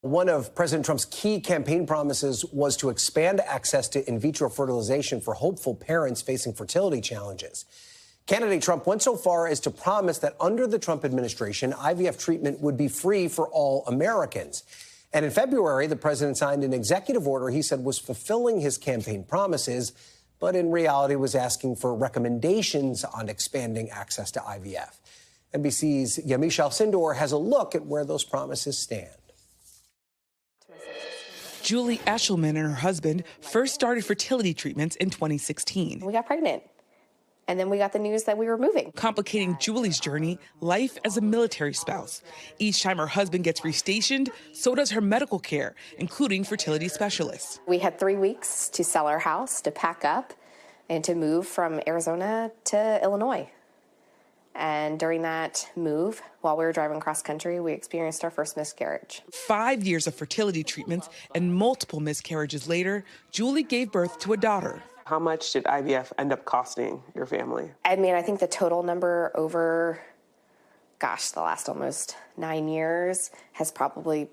One of President Trump's key campaign promises was to expand access to in vitro fertilization for hopeful parents facing fertility challenges. Candidate Trump went so far as to promise that under the Trump administration, IVF treatment would be free for all Americans. And in February, the president signed an executive order he said was fulfilling his campaign promises, but in reality was asking for recommendations on expanding access to IVF. NBC's Yamiche Alcindor has a look at where those promises stand. Julie Eshelman and her husband first started fertility treatments in 2016. We got pregnant, and then we got the news that we were moving. Complicating Julie's journey, life as a military spouse. Each time her husband gets restationed, so does her medical care, including fertility specialists. We had 3 weeks to sell our house, to pack up, and to move from Arizona to Illinois. And during that move, while we were driving cross country, we experienced our first miscarriage. 5 years of fertility treatments and multiple miscarriages later, Julie gave birth to a daughter. How much did IVF end up costing your family? I mean, I think the total number over, the last almost 9 years has probably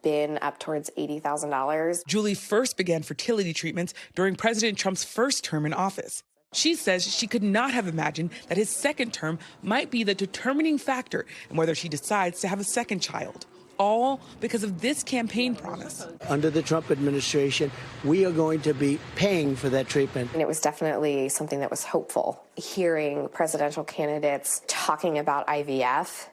been up towards $80,000. Julie first began fertility treatments during President Trump's first term in office. She says she could not have imagined that his second term might be the determining factor in whether she decides to have a second child. All because of this campaign promise. Under the Trump administration, we are going to be paying for that treatment. And it was definitely something that was hopeful. Hearing presidential candidates talking about IVF,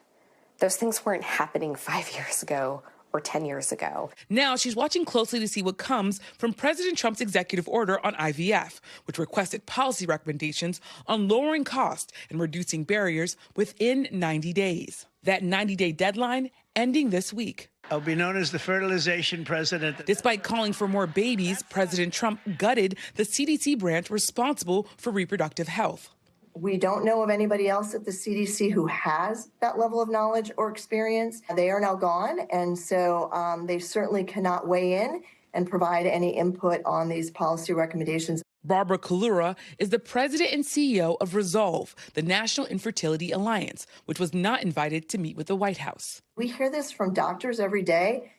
those things weren't happening 5 years ago or 10 years ago. Now she's watching closely to see what comes from President Trump's executive order on IVF, which requested policy recommendations on lowering costs and reducing barriers within 90 days. That 90-day deadline ending this week. I'll be known as the fertilization president. Despite calling for more babies, President Trump gutted the CDC branch responsible for reproductive health. We don't know of anybody else at the CDC who has that level of knowledge or experience. They are now gone, and so they certainly cannot weigh in and provide any input on these policy recommendations. Barbara Kalura is the president and CEO of Resolve, the National Infertility Alliance, which was not invited to meet with the White House. We hear this from doctors every day.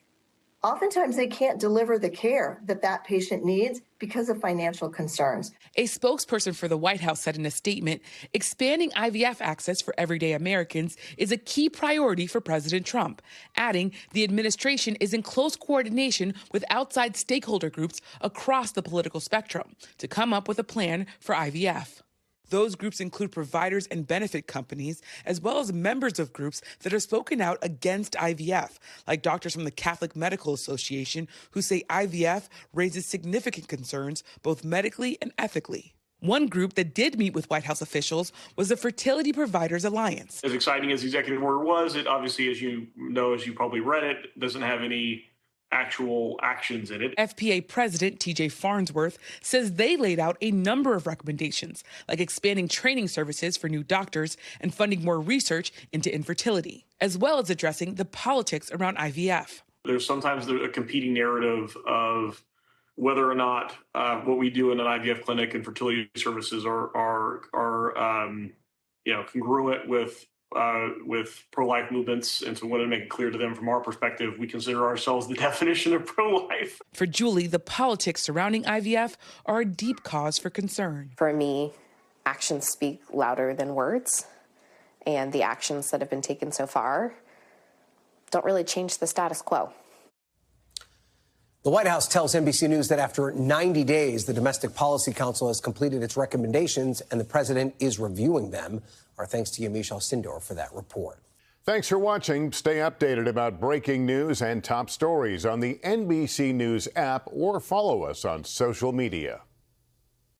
Oftentimes, they can't deliver the care that that patient needs because of financial concerns. A spokesperson for the White House said in a statement, expanding IVF access for everyday Americans is a key priority for President Trump, adding the administration is in close coordination with outside stakeholder groups across the political spectrum to come up with a plan for IVF. Those groups include providers and benefit companies, as well as members of groups that have spoken out against IVF, like doctors from the Catholic Medical Association, who say IVF raises significant concerns, both medically and ethically. One group that did meet with White House officials was the Fertility Providers Alliance. As exciting as the executive order was, it obviously, as you know, as you probably read it, doesn't have any actual actions in it. FPA President TJ Farnsworth says they laid out a number of recommendations, like expanding training services for new doctors and funding more research into infertility, as well as addressing the politics around IVF. There's sometimes a competing narrative of whether or not what we do in an IVF clinic and fertility services are congruent with pro-life movements, and so we want to make it clear to them from our perspective, we consider ourselves the definition of pro-life. For Julie, the politics surrounding IVF are a deep cause for concern. For me, actions speak louder than words, and the actions that have been taken so far don't really change the status quo. The White House tells NBC News that after 90 days, the Domestic Policy Council has completed its recommendations and the president is reviewing them. Our thanks to Yamiche Alcindor for that report. Thanks for watching. Stay updated about breaking news and top stories on the NBC News app or follow us on social media.